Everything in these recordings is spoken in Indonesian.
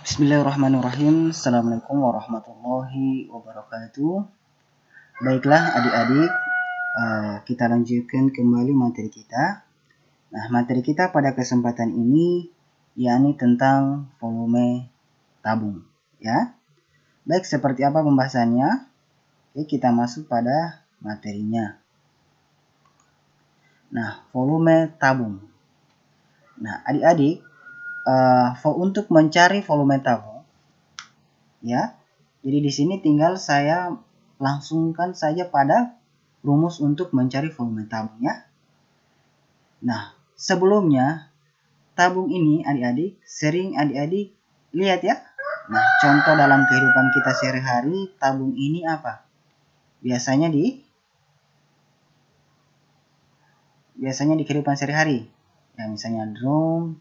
Bismillahirrahmanirrahim. Assalamualaikum warahmatullahi wabarakatuh. Baiklah adik-adik, kita lanjutkan kembali materi kita. Nah, materi kita pada kesempatan ini yakni tentang volume tabung, ya. Baik, seperti apa pembahasannya? Oke, kita masuk pada materinya. Nah, volume tabung. Nah, adik-adik, untuk mencari volume tabung, ya. Jadi di sini tinggal saya langsungkan saja pada rumus untuk mencari volume tabung, ya. Nah, sebelumnya tabung ini adik-adik sering adik-adik lihat, ya. Nah, contoh dalam kehidupan kita sehari-hari, tabung ini apa? Biasanya di kehidupan sehari-hari. Ya, misalnya drum,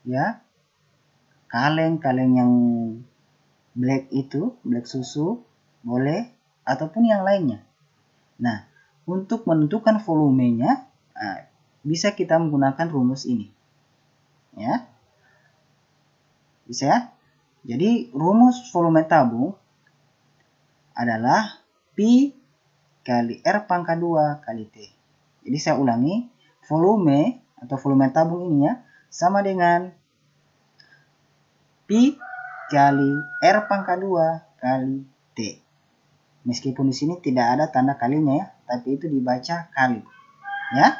ya. Kaleng yang black susu, boleh, ataupun yang lainnya. Nah, untuk menentukan volumenya, bisa kita menggunakan rumus ini. Ya. Bisa ya? Jadi, rumus volume tabung adalah Pi kali R pangkat 2 kali T. Jadi, saya ulangi, volume atau volume tabung ini ya, sama dengan Pi kali R pangkat 2 kali T. Meskipun di sini tidak ada tanda kalinya ya, tapi itu dibaca kali. Ya.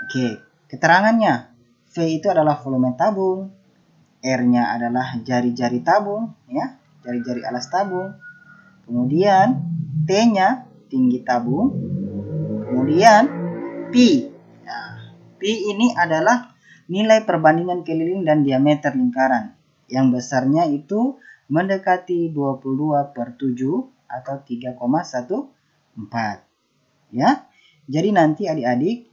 Oke, keterangannya. V itu adalah volume tabung, R-nya adalah jari-jari tabung, ya, jari-jari alas tabung. Kemudian T-nya tinggi tabung. Kemudian Pi. Nah, Pi ini adalah nilai perbandingan keliling dan diameter lingkaran. Yang besarnya itu mendekati 22/7 atau 3,14. Ya. Jadi nanti adik-adik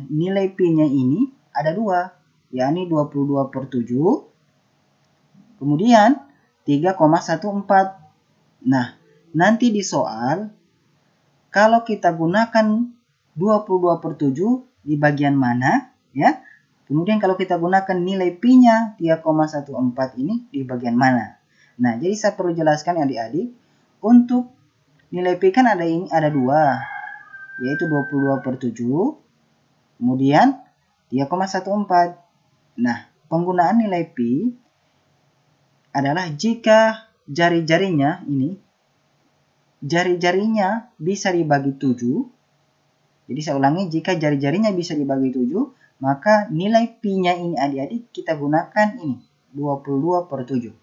nilai Pi-nya ini ada 2, yakni 22/7, kemudian 3,14. Nah, nanti di soal kalau kita gunakan 22/7 di bagian mana, ya? Kemudian kalau kita gunakan nilai Pi-nya 3,14 ini di bagian mana? Nah, jadi saya perlu jelaskan adik-adik, untuk nilai Pi kan ada 2, yaitu 22/7, kemudian 3,14. Nah, penggunaan nilai Pi adalah jika jari-jarinya bisa dibagi 7. Jadi saya ulangi, jika jari-jarinya bisa dibagi 7, maka nilai Pi-nya ini adik-adik kita gunakan ini, 22/7.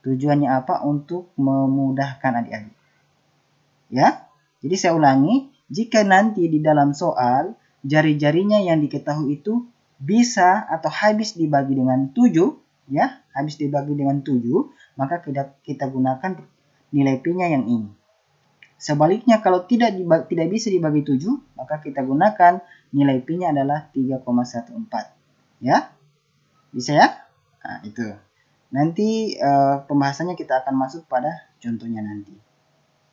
Tujuannya apa? Untuk memudahkan adik-adik. Ya. Jadi saya ulangi, jika nanti di dalam soal jari-jarinya yang diketahui itu bisa atau habis dibagi dengan 7, ya, habis dibagi dengan 7, maka kita gunakan nilai Pi-nya yang ini. Sebaliknya kalau tidak bisa dibagi 7, maka kita gunakan nilai Pi-nya adalah 3,14. Ya. Bisa ya? Nah, itu. Nanti pembahasannya kita akan masuk pada contohnya nanti.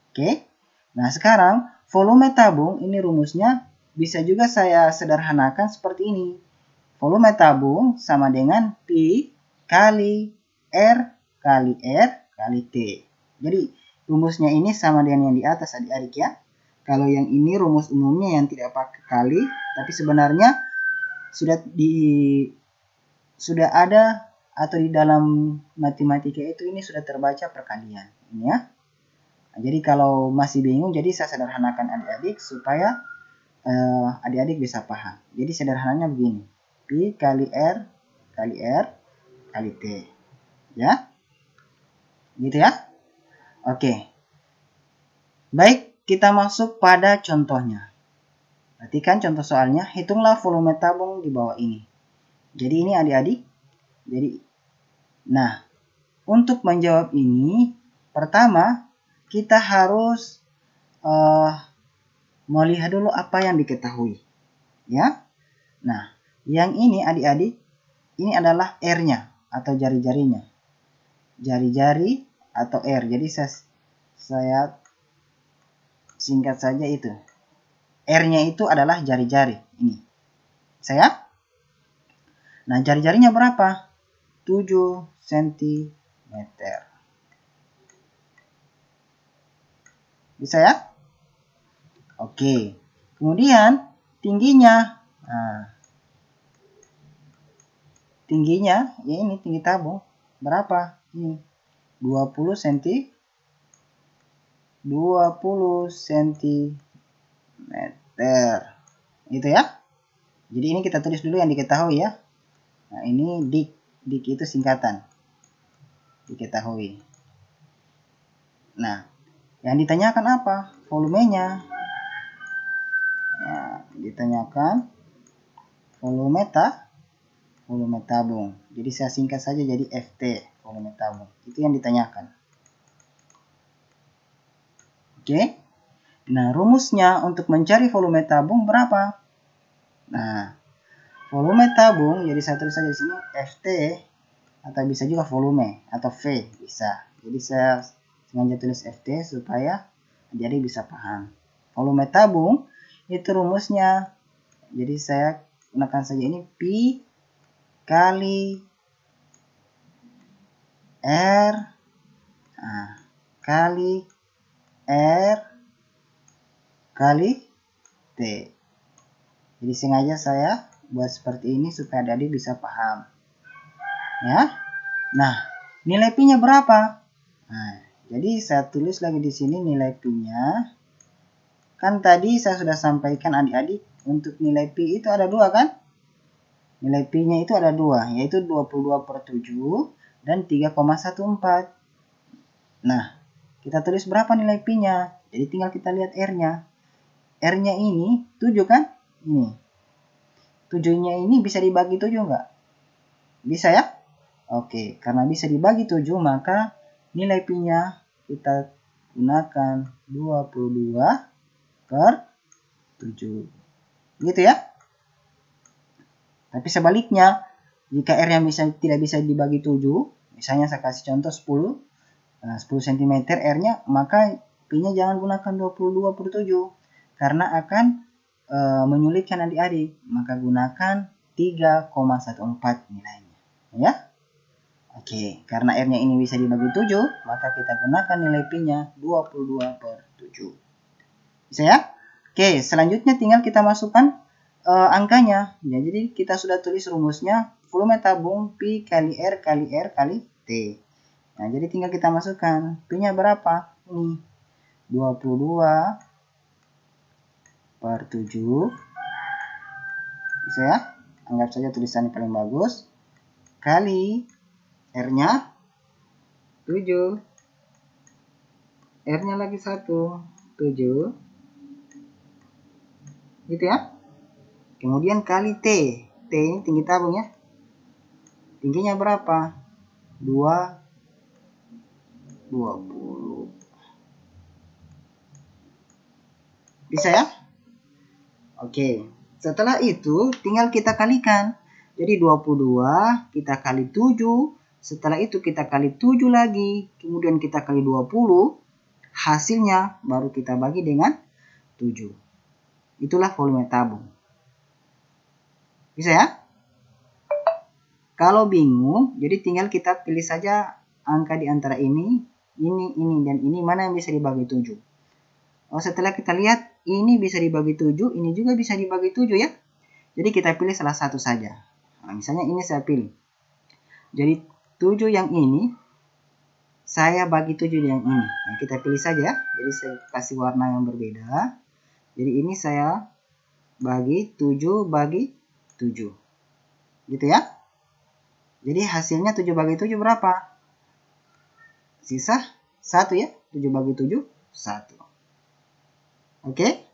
Oke. Nah, sekarang volume tabung ini rumusnya bisa juga saya sederhanakan seperti ini. Volume tabung sama dengan Pi kali R kali R kali T. Jadi rumusnya ini sama dengan yang di atas adik-adik ya. Kalau yang ini rumus umumnya yang tidak pakai kali, tapi sebenarnya sudah ada atau di dalam matematika itu ini sudah terbaca perkalian, ini ya. Nah, jadi kalau masih bingung, jadi saya sederhanakan adik-adik supaya adik-adik bisa paham. Jadi sederhananya begini, Pi kali R kali T, ya, gitu ya. Oke, baik, kita masuk pada contohnya. Perhatikan contoh soalnya, hitunglah volume tabung di bawah ini. Jadi ini adik-adik, nah, untuk menjawab ini, pertama kita harus melihat dulu apa yang diketahui, ya. Nah, yang ini adik-adik, ini adalah R-nya atau jari-jarinya, jari-jari atau R. Jadi saya singkat saja itu. R-nya itu adalah jari-jari ini. Nah, jari-jarinya berapa? cm. Bisa ya? Oke. Kemudian tingginya. Nah, tingginya ya ini tinggi tabung berapa? Ini 20 cm. 20 cm. Itu ya. Jadi ini kita tulis dulu yang diketahui ya. Nah, ini dik. Dik itu singkatan. Diketahui. Nah, yang ditanyakan apa? Volumenya. Nah, ditanyakan volume tabung. Jadi saya singkat saja jadi FT, volume tabung. Itu yang ditanyakan. Oke. Nah, rumusnya untuk mencari volume tabung berapa? Nah, volume tabung jadi saya tulis saja di sini FT atau bisa juga volume atau V bisa. Jadi saya sengaja tulis FT supaya jadi bisa paham. Volume tabung itu rumusnya. Jadi saya gunakan saja ini P kali R kali R kali T. Jadi sengaja saya buat seperti ini supaya adik bisa paham. Ya. Nah, nilai P-nya berapa? Nah, jadi saya tulis lagi di sini nilai P-nya. Kan tadi saya sudah sampaikan adik-adik untuk nilai P itu ada dua kan? Nilai P-nya itu ada dua, yaitu 22/7 dan 3,14. Nah, kita tulis berapa nilai P-nya? Jadi tinggal kita lihat R-nya. R-nya ini 7 kan? Ini. 7-nya ini bisa dibagi 7 enggak? Bisa ya? Oke, karena bisa dibagi 7 maka nilai P-nya kita gunakan 22/7. Gitu ya? Tapi sebaliknya, jika R yang tidak bisa dibagi 7, misalnya saya kasih contoh 10 cm R-nya, maka P-nya jangan gunakan 22/7 karena akan menyulitkan adik-adik. Maka gunakan 3,14 nilainya. Ya? Oke, karena R-nya ini bisa dibagi 7, maka kita gunakan nilai P-nya 22/7. Bisa ya? Oke, selanjutnya tinggal kita masukkan angkanya. Ya, jadi kita sudah tulis rumusnya volume tabung P kali R kali R kali T. Nah, jadi tinggal kita masukkan. P-nya berapa? Ini 22/7. Bisa ya? Anggap saja tulisannya paling bagus. Kali R-nya 7. R-nya lagi 1. 7. Gitu ya? Kemudian kali T. T ini tinggi tabung ya. Tingginya berapa? 20. Bisa ya? Oke. Setelah itu tinggal kita kalikan. Jadi 22 kita kali 7. Setelah itu kita kali 7 lagi. Kemudian kita kali 20. Hasilnya baru kita bagi dengan 7. Itulah volume tabung. Bisa ya? Kalau bingung, jadi tinggal kita pilih saja angka di antara ini, dan ini mana yang bisa dibagi 7. Oh, setelah kita lihat, ini bisa dibagi 7, ini juga bisa dibagi 7 ya. Jadi kita pilih salah satu saja. Nah, misalnya ini saya pilih. Jadi 7 yang ini, saya bagi 7 yang ini. Nah, kita pilih saja. Jadi saya kasih warna yang berbeda. Jadi ini saya bagi 7 bagi 7. Gitu ya. Jadi hasilnya 7 bagi 7 berapa? Sisa 1 ya. 7 bagi 7, 1. Oke.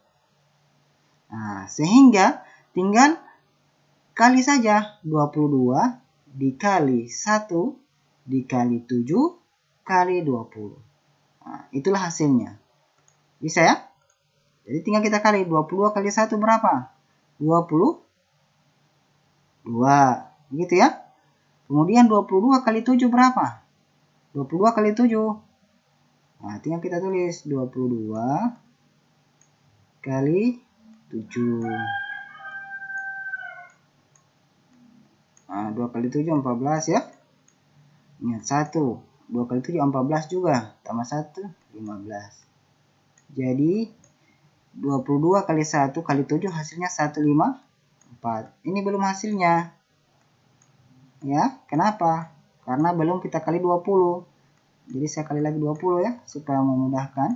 Nah, sehingga tinggal kali saja 22 dikali 1 dikali 7 kali 20. Nah, itulah hasilnya. Bisa ya? Jadi tinggal kita kali 22 kali 1 berapa? 22. Gitu ya. Kemudian 22 kali 7 berapa? 22 kali 7. Nah, tinggal kita tulis 22 kali 7. Nah, 2 kali 7 14 ya. Ingat 1. 2 kali 7 14 juga. Tambah 1 15. Jadi 22 kali 1 kali 7 hasilnya 154. Ini belum hasilnya. Ya, kenapa? Karena belum kita kali 20. Jadi saya kali lagi 20 ya, supaya memudahkan.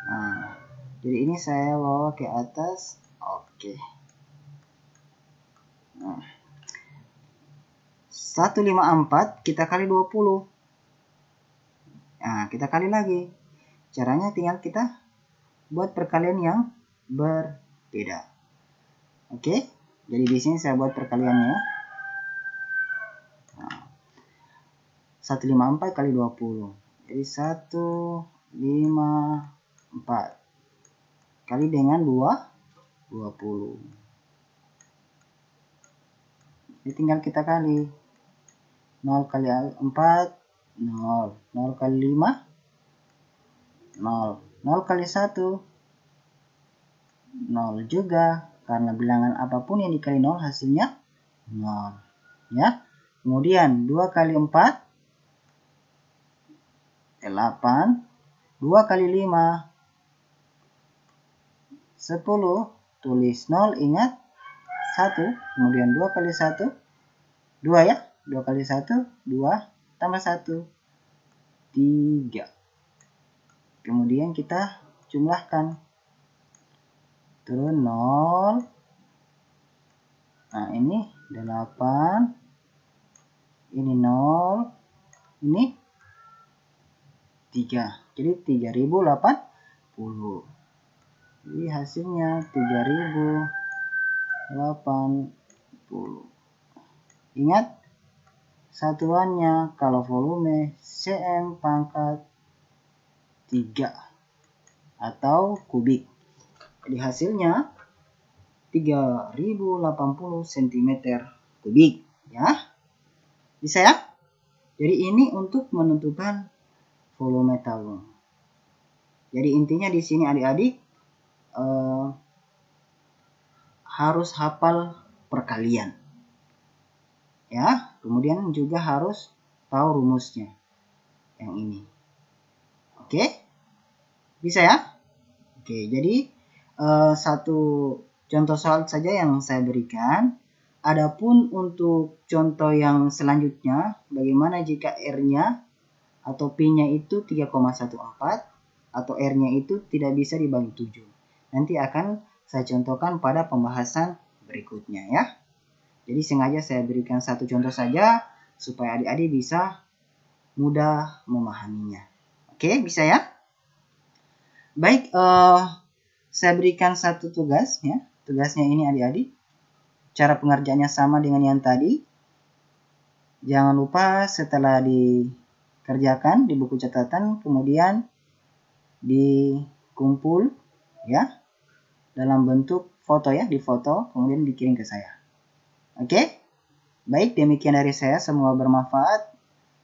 Nah, jadi ini saya bawa ke atas. Oke. Nah, 154 kita kali 20. Nah, kita kali lagi. Caranya tinggal kita buat perkalian yang berbeda. Oke, jadi di sini saya buat perkaliannya. Nah, 154 kali 20. Jadi 154 kali dengan 20. Ini tinggal kita kali. 0 kali 4 0. 0 kali 5 0. 0 kali 1 0 juga, karena bilangan apapun yang dikali 0 hasilnya 0. Ya. Kemudian 2 kali 4 8. 2 kali 5 10. Tulis 0, ingat 1. Kemudian 2 kali 1 2 ya. 2 kali 1 2 tambah 1 3. Kemudian kita jumlahkan. Turun 0. Nah, ini 8. Ini 0. Ini 3. Jadi 3080. Jadi hasilnya 3080. Ingat satuannya kalau volume cm pangkat 3 atau kubik. Jadi hasilnya 3080 cm kubik ya. Bisa ya? Jadi ini untuk menentukan volume tabung. Jadi intinya di sini adik-adik harus hafal perkalian. Ya, kemudian juga harus tahu rumusnya. Yang ini. Oke? Bisa ya? Oke, jadi satu contoh soal saja yang saya berikan. Adapun untuk contoh yang selanjutnya, bagaimana jika R-nya atau P-nya itu 3,14 atau R-nya itu tidak bisa dibagi 7. Nanti akan saya contohkan pada pembahasan berikutnya ya. Jadi sengaja saya berikan satu contoh saja supaya adik-adik bisa mudah memahaminya. Oke, bisa ya? Baik, saya berikan satu tugas ya. Tugasnya ini adik-adik. Cara pengerjaannya sama dengan yang tadi. Jangan lupa setelah dikerjakan di buku catatan, kemudian dikumpul ya dalam bentuk foto ya, difoto kemudian dikirim ke saya. Oke? Baik, demikian dari saya, semoga bermanfaat.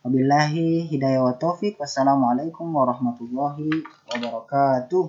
Wabillahi hidayah wa taufik. Wassalamualaikum warahmatullahi wabarakatuh.